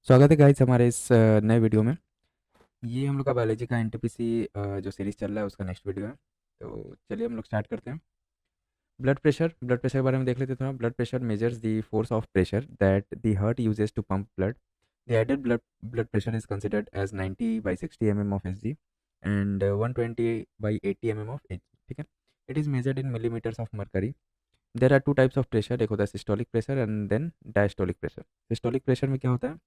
स्वागत है गाइस हमारे इस नए वीडियो में। ये हम लोग का बायोलॉजी का एनटीपीसी जो सीरीज़ चल रहा है उसका नेक्स्ट वीडियो है। तो चलिए हम लोग स्टार्ट करते हैं। ब्लड प्रेशर के बारे में देख लेते हैं थोड़ा। Blood pressure measures the force of pressure that the heart uses to pump blood. The ideal blood pressure is considered as 90/60 mm of Hg and 120/80 mm of Hg। ठीक है, it is measured in millimetres of mercury. There are two types of pressure, एक होता है systolic pressure and then diastolic pressure. Systolic pressure में क्या होता है?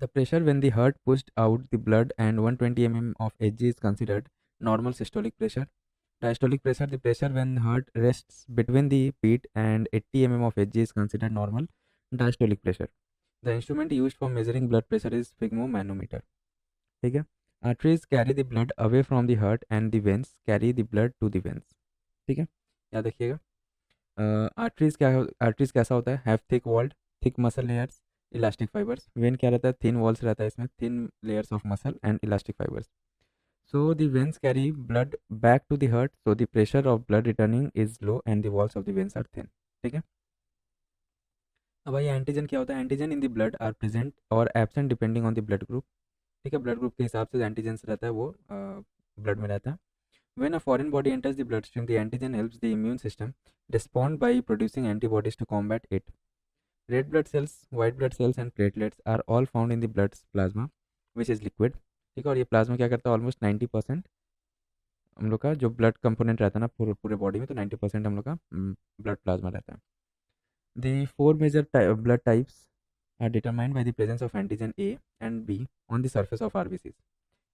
The pressure when the heart pushed out the blood and 120 mm of Hg is considered normal systolic pressure. Diastolic pressure, the pressure when heart rests between the beat and 80 mm of Hg is considered normal diastolic pressure. The instrument used for measuring blood pressure is sphygmomanometer. ठीक है, arteries carry the blood away from the heart and the veins carry the blood to the veins. ठीक है, याद रखिएगा। Arteries कैसा होता है? Have thick walled, thick muscle layers, elastic fibres. Vein क्या रहता है? थिन वॉल्स रहता है इसमें, thin layers of muscle and elastic fibres. So the veins carry blood back to the heart, so the pressure of blood returning is low and the walls of the veins are thin. ठीक है, अब भाई antigen क्या होता है? Antigen in the blood are present और absent depending on the blood group. ठीक है, ब्लड ग्रुप के हिसाब से एंटीजेंस रहता है वो ब्लड में रहता है। When a foreign body enters the bloodstream, the antigen helps the immune system respond by producing antibodies to combat it. Red blood cells, white blood cells and platelets are all found in the blood's plasma, which is liquid. ठीक है, और ये plasma क्या करता है? Almost 90% हम लोग का जो ब्लड कंपोनेंट रहता है ना पूरे पूरे बॉडी में, तो 90% हम लोग का ब्लड प्लाज्मा रहता है। The four major blood types are determined by the presence of antigen A and B on the surface of RBCs.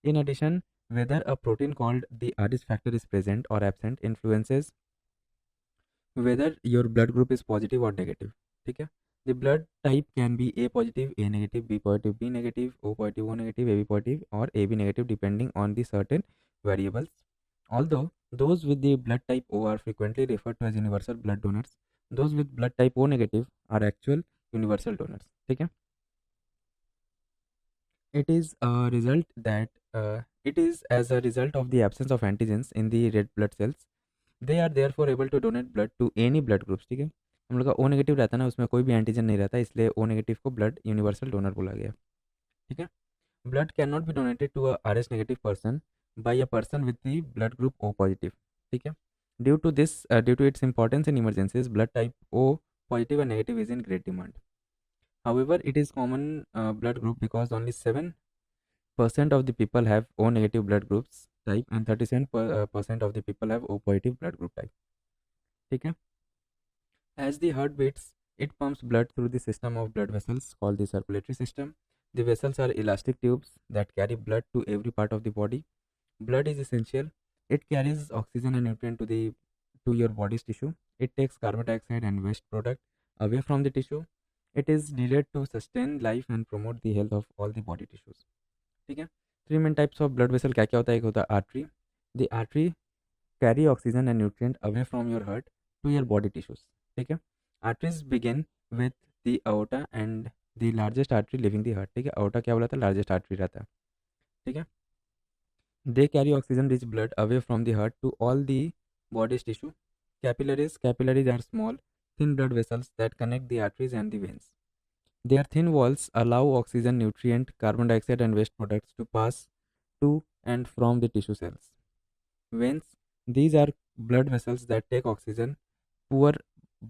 In addition, whether a protein called the Rh factor is present or absent influences whether your blood group is positive or negative. ठीक है, the blood type can be A positive, A negative, B positive, B negative, O positive, O negative, AB positive or AB negative depending on the certain variables. Although those with the blood type O are frequently referred to as universal blood donors, those with blood type O negative are actual universal donors. ठीक है, it is a result that it is as a result of the absence of antigens in the red blood cells. They are therefore able to donate blood to any blood groups. ठीक है, हम लोग का O negative रहता है ना, उसमें कोई भी एंटीजन नहीं रहता, इसलिए ओ नेगेटिव को ब्लड यूनिवर्सल डोनर बोला गया। ठीक है, blood cannot be donated to a Rh negative person by a person with the blood group O positive. ठीक है, due to its importance in emergencies, blood type O positive and negative is in great demand. However, it is common blood group because only 7% of the people have O negative blood groups type and 37% of the people have O positive blood group type. ठीक है, as the heart beats, it pumps blood through the system of blood vessels called the circulatory system. The vessels are elastic tubes that carry blood to every part of the body. Blood is essential. It carries oxygen and nutrient to your body's tissue. It takes carbon dioxide and waste product away from the tissue. It is needed to sustain life and promote the health of all the body tissues. ठीक है, three main types of blood vessel क्या क्या होता है? एक होता है artery. The artery carry oxygen and nutrient away from your heart to your body tissues. ठीक है, arteries begin with the aorta and the largest artery leaving the heart. ठीक है, aorta क्या बोला था? लार्जेस्ट आर्टरी रहता है। ठीक है, they carry oxygen rich blood away from the heart to all the body's tissue. Capillaries are small thin blood vessels that connect the arteries and the veins. Their thin walls allow oxygen, nutrient, carbon dioxide, and waste products to pass to and from the tissue cells. Veins, these are blood vessels that take oxygen, pour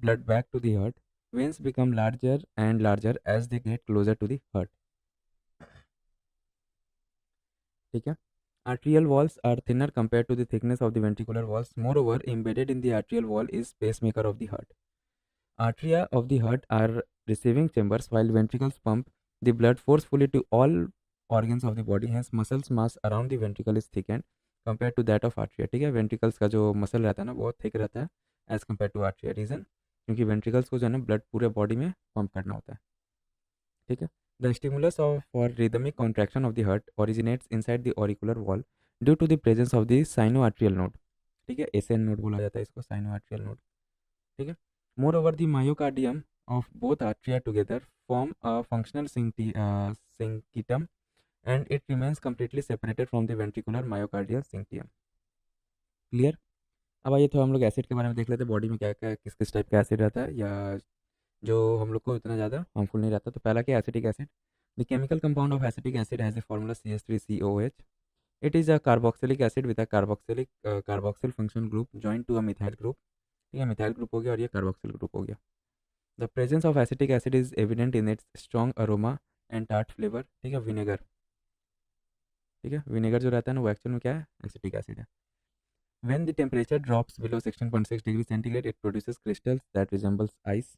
blood back to the heart. Veins become larger and larger as they get closer to the heart. ठीक है, arterial walls are thinner compared to the thickness of the ventricular walls. Moreover, embedded in the arterial wall is pacemaker of the heart. Arteria of the heart are receiving chambers while ventricles pump the blood forcefully to all organs of the body. Hence, muscles mass around the ventricle is thickened compared to that of arteria. ठीक है, ventricles का जो muscle रहता है ना बहुत thick रहता है एज कम्पेयर टू आर्टरिया। रीजन, क्योंकि ventricles को जो है ना ब्लड पूरे बॉडी में पंप करना होता है। ठीक है, the stimulus of for rhythmic contraction of the heart originates inside the auricular wall due to the presence of the sino atrial node. ठीक है, एसएन नोड बोला जाता है इसको, साइनो आर्ट्रियल नोड। ठीक है, moreover the myocardium of both atria together form a functional syncytium and it remains completely separated from the ventricular myocardial syncytium. Clear? अब आइए तो हम लोग एसिड के बारे में देख लेते हैं, बॉडी में क्या क्या किस किस टाइप का एसिड रहता है या जो हम लोग को इतना ज़्यादा हार्मफुल नहीं रहता। तो पहला क्या, acetic acid. The chemical compound of acetic acid has a formula CH3COH। It is a carboxylic acid with a carboxyl function group joint to a methyl group. ठीक है, मिथाइल ग्रुप हो गया और ये कार्बोक्सिल ग्रुप हो गया। The presence of acetic acid is evident in its strong aroma and tart flavour. ठीक है, विनेगर। ठीक है, विनेगर जो रहता है ना वो एक्चुअल में क्या है, एसिटिक एसिड है। When the temperature drops below 16.6 degrees centigrade, it produces crystals that resembles ice.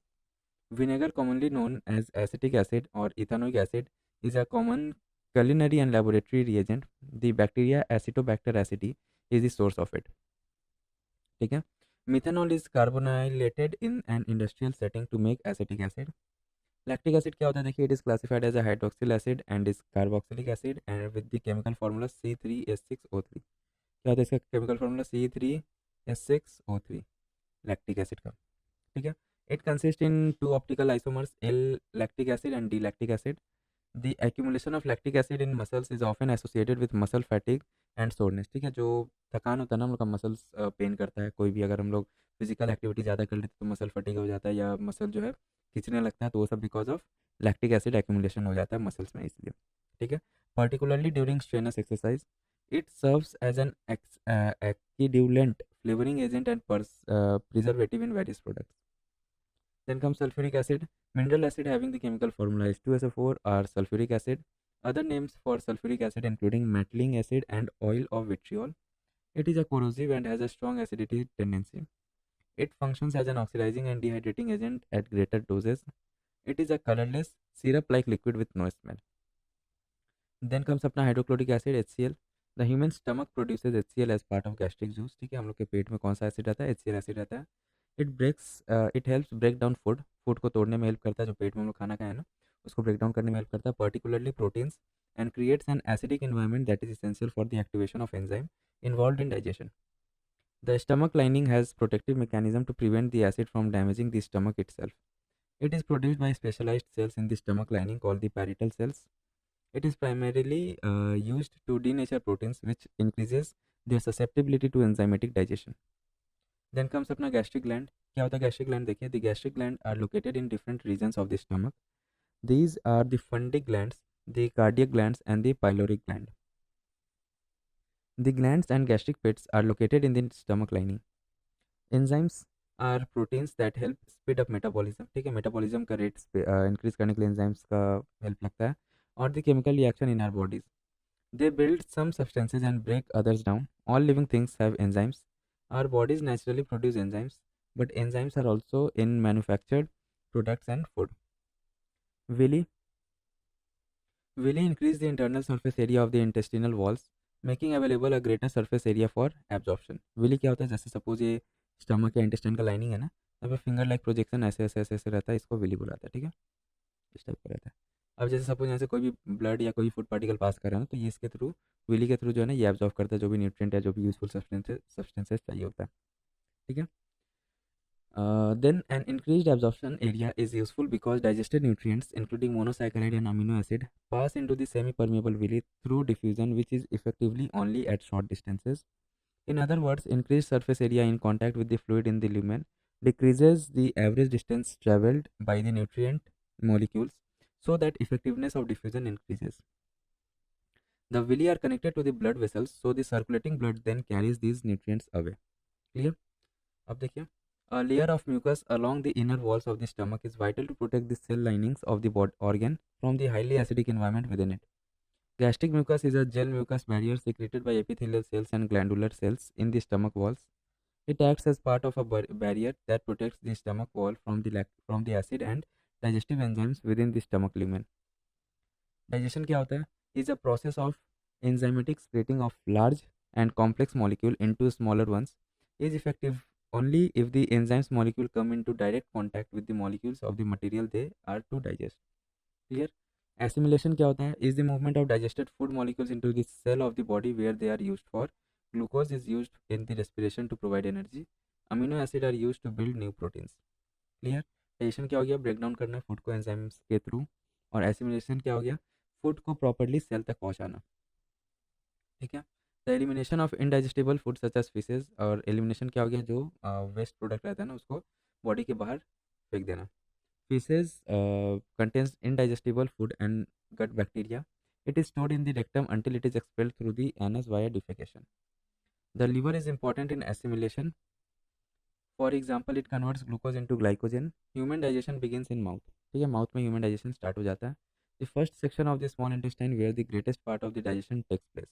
Vinegar, commonly known as acetic acid or ethanoic acid, is a common culinary and laboratory reagent. The bacteria Acetobacter aceti is the source of it. ठीक है, methanol is carbonylated in an industrial setting to make acetic acid. Lactic acid क्या होता है, देखिए, it is classified as a hydroxyl acid and is carboxylic acid and with the chemical formula C3H6O3। क्या होता है इसका chemical formula, C3H6O3, lactic acid का। ठीक है, it consist in two optical isomers, L lactic acid and D lactic acid. The accumulation of lactic acid in muscles is often associated with muscle fatigue and soreness. ठीक है, जो थकान होता है ना हम लोग का, मसल्स पेन करता है, कोई भी अगर हम लोग फिजिकल एक्टिविटी ज़्यादा कर लेते तो मसल फटीग हो जाता है या मसल जो है खींचने लगता है, तो वो सब because of lactic acid accumulation हो जाता है मसल्स में, इसलिए। ठीक है, particularly during strenuous exercise, it serves as an acidulant, flavouring agent and preservative in various products. Then comes sulfuric acid. Mineral acid having the chemical formula H2SO4 or sulfuric acid. Other names for sulfuric acid including methylic acid and oil of vitriol. It is a corrosive and has a strong acidity tendency. It functions as an oxidizing and dehydrating agent at greater doses. It is a colorless syrup-like liquid with no smell. Then comes अपना hydrochloric acid HCl. The human stomach produces HCl as part of gastric juice. ठीक है, हम लोग के पेट में कौन सा acid रहता है, HCl एसिड रहता है। It helps break down food को तोड़ने में हेल्प करता है, जो पेट में हम लोग खाना खाए ना उसको ब्रेक डाउन करने में हेल्प करता है, particularly proteins, and creates an acidic environment that is essential for the activation of enzyme involved in digestion. The stomach lining has protective mechanism to prevent the acid from damaging the stomach itself. It is produced by specialized cells in the stomach lining called the parietal cells. It is primarily used to denature proteins, which increases their susceptibility to enzymatic digestion. Then comes अपना gastric gland. क्या होता है gastric gland, देखिए, the gastric gland are located in different regions of the stomach. These are the fundic glands, the cardiac glands, and the pyloric gland. The glands and gastric pits are located in the stomach lining. Enzymes are proteins that help speed up metabolism. ठीक है, metabolism का rate increase करने के लिए enzymes का help लगता है, और the chemical reaction in our bodies. They build some substances and break others down. All living things have enzymes. Our bodies naturally produce enzymes, but enzymes are also in manufactured products and food. Villi. Villi increase the internal surface area of the intestinal walls, making available a greater surface area for absorption. Villi क्या होता है, जैसे suppose ये stomach या intestine का lining है ना, यहाँ पे फिंगर लाइक प्रोजेक्शन ऐसे ऐसे ऐसे ऐसे रहता है, इसको विली बुलाता है। ठीक है, इस टाइप का रहता है। अब जैसे सपोज यहाँ से कोई भी ब्लड या कोई फूड पार्टिकल पास कर रहा है ना, तो ये इसके थ्रू, विली के थ्रू जो है ना, ये एब्जॉर्व करता है जो भी न्यूट्रिएंट है, जो भी यूजफुल सब्सटेंसेस चाहिए होता है। ठीक है, then an increased absorption area is useful because digested nutrients, including monosaccharide and amino acid, pass into the semi-permeable villi through diffusion, which is effectively only at short distances. In other words, increased surface area in contact with the fluid in the lumen decreases the average distance traveled by the nutrient molecules, so that effectiveness of diffusion increases. The villi are connected to the blood vessels, so the circulating blood then carries these nutrients away. Clear? अब देखिए, a layer of mucus along the inner walls of the stomach is vital to protect the cell linings of the organ from the highly acidic environment within it. Gastric mucus is a gel mucus barrier secreted by epithelial cells and glandular cells in the stomach walls. It acts as part of a barrier that protects the stomach wall from the acid and digestive enzymes within the stomach lumen. Digestion क्या होता है? Is a process of enzymatic splitting of large and complex molecule into smaller ones. Is effective only if the enzymes molecule come into direct contact with the molecules of the material they are to digest. Clear? Assimilation क्या होता है? Is the movement of digested food molecules into the cell of the body where they are used for. Glucose is used in the respiration to provide energy. Amino acid are used to build new proteins. Clear? Digestion क्या हो गया? Break down करना food को enzymes के through, और assimilation क्या हो गया? फूड को प्रॉपरली सेल तक पहुंचाना। ठीक है, the elimination of indigestible food such as faeces, और एलिमिनेशन क्या हो गया? जो वेस्ट प्रोडक्ट रहता है ना उसको बॉडी के बाहर फेंक देना। Feces contains indigestible food and gut bacteria. It is stored in the rectum until it is expelled through the anus via defecation. The liver is important in assimilation. For example, it converts glucose into glycogen. Human digestion begins in mouth. ठीक है, mouth में human digestion start हो जाता है. The first section of the small intestine where the greatest part of the digestion takes place.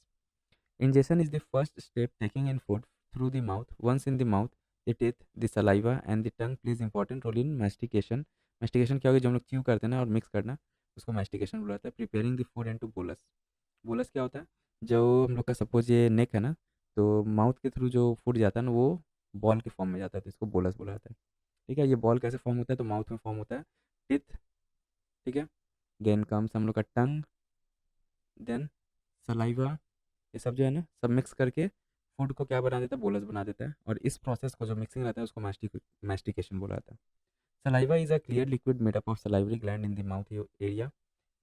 Ingestion is the first step taking in food through the mouth. Once in the mouth, the teeth, the saliva and the tongue plays important role in mastication. Mastication क्या होगी, जो हम लोग chew करते हैं ना और mix करना, उसको mastication बोला जाता है. Preparing the food into bolus. Bolus क्या होता है, जो हम लोग का सपोज ये नेक है ना, तो माउथ के थ्रू जो फूड जाता है ना वो बॉल के फॉर्म में जाता है, तो इसको बोलस बोला जाता है. ठीक है, ये बॉल कैसे फॉर्म होता है, तो माउथ में फॉर्म होता है. टिथ. ठीक है, देन कम्स हम लोग का टंग, देन सलाइवा. ये सब जो है ना, सब मिक्स करके फूड को क्या बना देता है, बोलस बना देता है. और इस प्रोसेस को जो मिक्सिंग रहता है उसको मैस्टिकेशन बोला जाता है. Saliva is a clear liquid made up of salivary gland in the mouth area.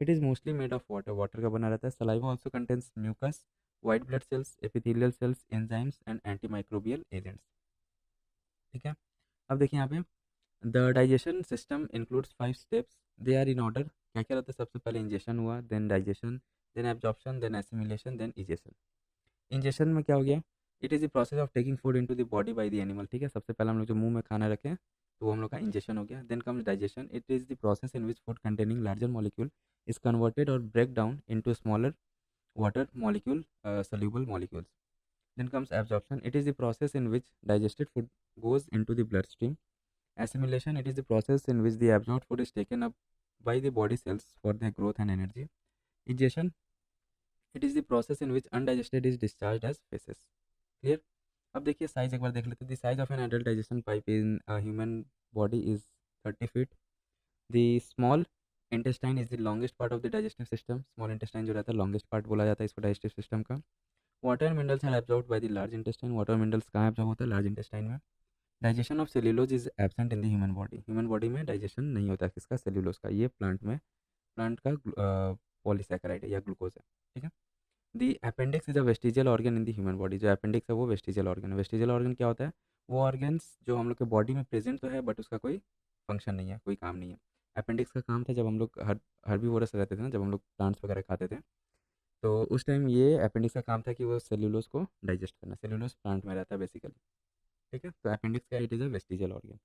It is mostly made of water. Water का बना रहता है. Saliva also contains mucus, white blood cells, epithelial cells, enzymes and antimicrobial agents. ठीक है, अब देखिए यहाँ पे the digestion system includes 5 steps. They are in order. क्या क्या रहता है, सबसे पहले इंजेशन हुआ, then digestion, then absorption, then assimilation, then egestion. Ingestion में क्या हो गया, it is the process of taking food into the body by the animal. ठीक है, सबसे पहले हम लोग जो मुंह में खाना रखें तो वो हम लोग का इंजेशन हो गया. Then comes digestion. It is the process in which food containing larger molecule is converted or break down into smaller water molecule soluble molecules. Then comes absorption. It is the process in which digested food goes into the bloodstream. Assimilation. It is the process in which the absorbed food is taken up by the body cells for their growth and energy. Egestion. It is the process in which undigested is discharged as feces. Clear? अब देखिए size एक बार देख लेते हैं. The size of an adult digestion pipe in a human body is 30 feet. The small intestine is the longest part of the digestive system. Small intestine जो रहता है longest part बोला जाता है इसको डाइजेस्टिव सिस्टम का. Water minerals are absorbed by the large intestine. Water minerals कहाँ absorb होता है, लार्ज इंटेस्टाइन में. Digestion of cellulose is absent in the human body. Human body में डाइजेशन नहीं होता है किसका, सेल्यूलोज का. ये प्लांट में, प्लांट का पॉलीसैकेराइड है या ग्लूकोज है. ठीक है, the appendix is a vestigial organ in the human body. जो अपेंडिक्स है वो वेस्टिजियल ऑर्गन है. वेस्टिजियल ऑर्गन क्या होता है, वो ऑर्गन्स जो हम लोग के बॉडी में प्रेजेंट तो है बट उसका कोई फंक्शन नहीं है, कोई काम नहीं है. अपेंडिक्स का काम था जब हम लोग हर्बीवोरस रहते थे ना, जब हम लोग प्लांट्स वगैरह खाते थे, तो उस टाइम ये अपेंडिक्स का काम था कि वो सेल्यूलोज को डाइजेस्ट करना. सेल्यूलोज प्लांट में रहता है बेसिकली. ठीक है, तो अपेंडिक्स का it is a vestigial organ.